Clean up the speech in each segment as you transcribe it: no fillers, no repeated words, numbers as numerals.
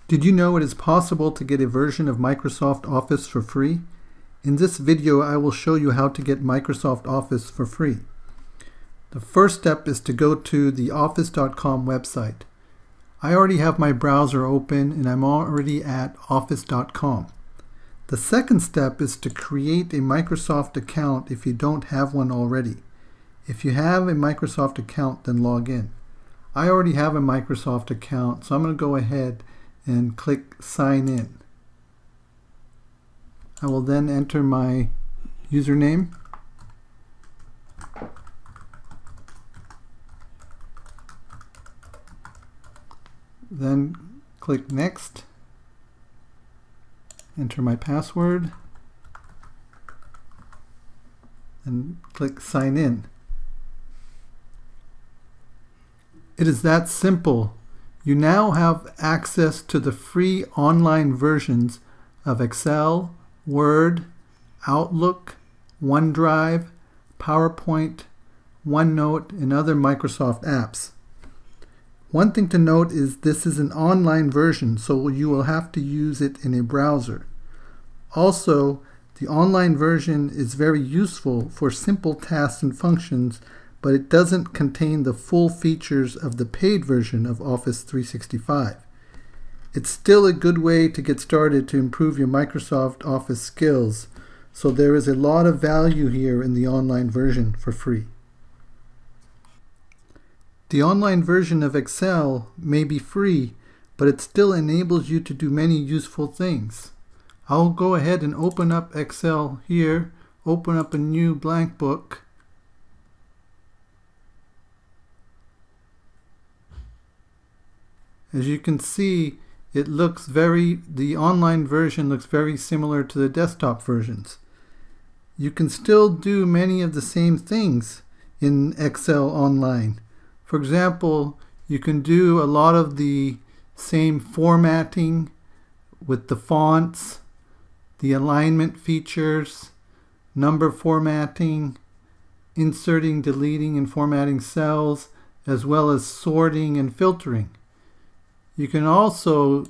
Did you know it is possible to get a version of Microsoft Office for free? In this video, I will show you how to get Microsoft Office for free. The first step is to go to the office.com website. I already have my browser open and I'm already at office.com. The second step is to create a Microsoft account if you don't have one already. If you have a Microsoft account, then log in. I already have a Microsoft account, so I'm going to go ahead and click Sign In. I will then enter my username. Then click Next. Enter my password. And click Sign In. It is that simple. You now have access to the free online versions of Excel, Word, Outlook, OneDrive, PowerPoint, OneNote, and other Microsoft apps. One thing to note is this is an online version, so you will have to use it in a browser. Also, the online version is very useful for simple tasks and functions, but it doesn't contain the full features of the paid version of Office 365. It's still a good way to get started to improve your Microsoft Office skills, so there is a lot of value here in the online version for free. The online version of Excel may be free, but it still enables you to do many useful things. I'll go ahead and open up Excel here, open up a new blank book. As you can see, the online version looks very similar to the desktop versions. You can still do many of the same things in Excel online. For example, you can do a lot of the same formatting with the fonts, the alignment features, number formatting, inserting, deleting, and formatting cells, as well as sorting and filtering. You can also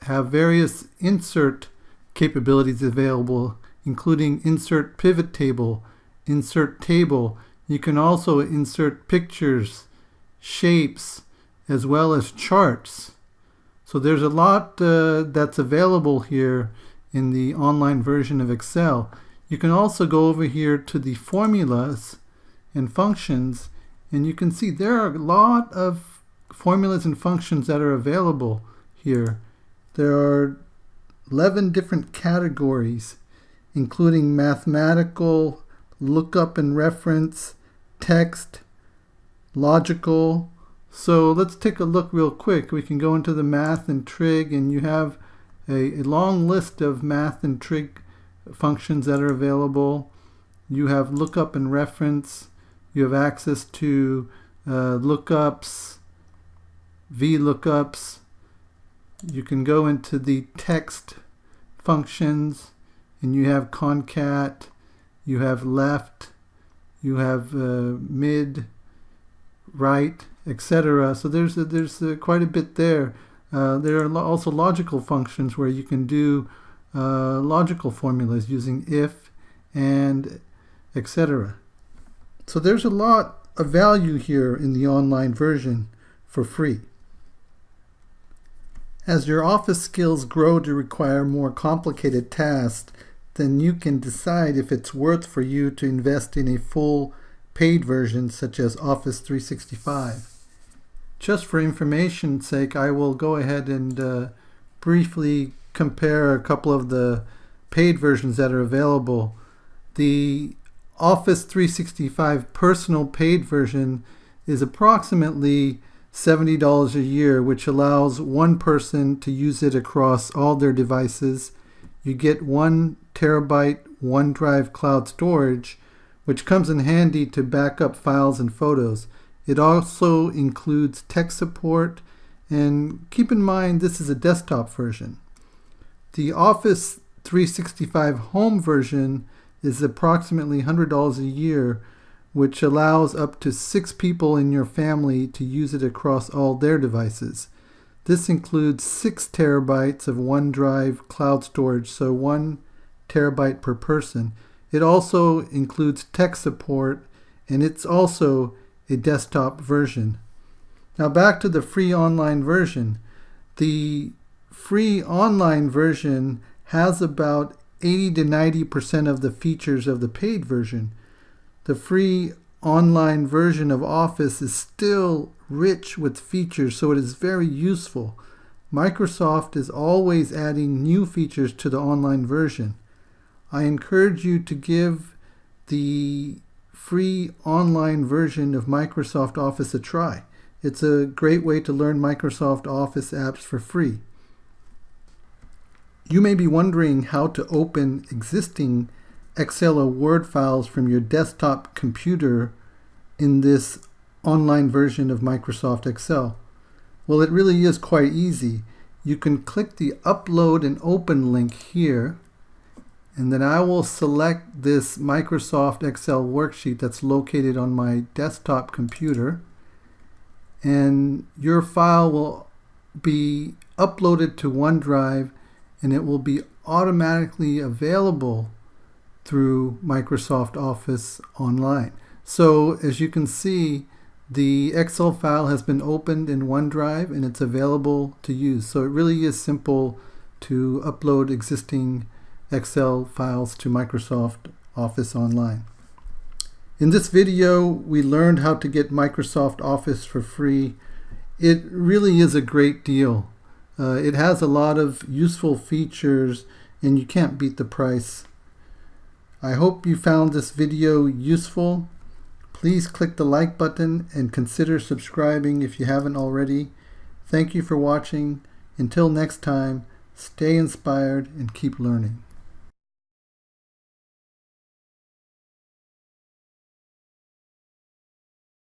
have various insert capabilities available, including insert pivot table, insert table. You can also insert pictures, shapes, as well as charts. So there's a lot that's available here in the online version of Excel. You can also go over here to the formulas and functions, and you can see there are a lot of formulas and functions that are available here. There are 11 different categories, including mathematical, lookup and reference, text, logical. So let's take a look real quick. We can go into the math and trig, and you have a long list of math and trig functions that are available. You have lookup and reference. You have access to lookups, VLOOKUPs. You can go into the text functions, and you have concat, you have left, you have mid, right, etc. So there's quite a bit there. There are also logical functions where you can do logical formulas using if, and, etc. So there's a lot of value here in the online version for free. As your Office skills grow to require more complicated tasks, then you can decide if it's worth for you to invest in a full paid version such as Office 365. Just for information's sake, I will go ahead and briefly compare a couple of the paid versions that are available. The Office 365 personal paid version is approximately $70 a year, which allows one person to use it across all their devices. You get 1 terabyte OneDrive cloud storage, which comes in handy to back up files and photos. It also includes tech support, and keep in mind this is a desktop version. The Office 365 home version is approximately $100 a year, which allows up to 6 people in your family to use it across all their devices. This includes 6 terabytes of OneDrive cloud storage, so 1 terabyte per person. It also includes tech support, and it's also a desktop version. Now back to the free online version. The free online version has about 80 to 90% of the features of the paid version. The free online version of Office is still rich with features, so it is very useful. Microsoft is always adding new features to the online version. I encourage you to give the free online version of Microsoft Office a try. It's a great way to learn Microsoft Office apps for free. You may be wondering how to open existing Excel or Word files from your desktop computer in this online version of Microsoft Excel. Well, it really is quite easy. You can click the Upload and Open link here, and then I will select this Microsoft Excel worksheet that's located on my desktop computer, and your file will be uploaded to OneDrive, and it will be automatically available through Microsoft Office Online. So as you can see, the Excel file has been opened in OneDrive and it's available to use. So it really is simple to upload existing Excel files to Microsoft Office Online. In this video, we learned how to get Microsoft Office for free. It really is a great deal. It has a lot of useful features and you can't beat the price. I hope you found this video useful. Please click the like button and consider subscribing if you haven't already. Thank you for watching. Until next time, stay inspired and keep learning.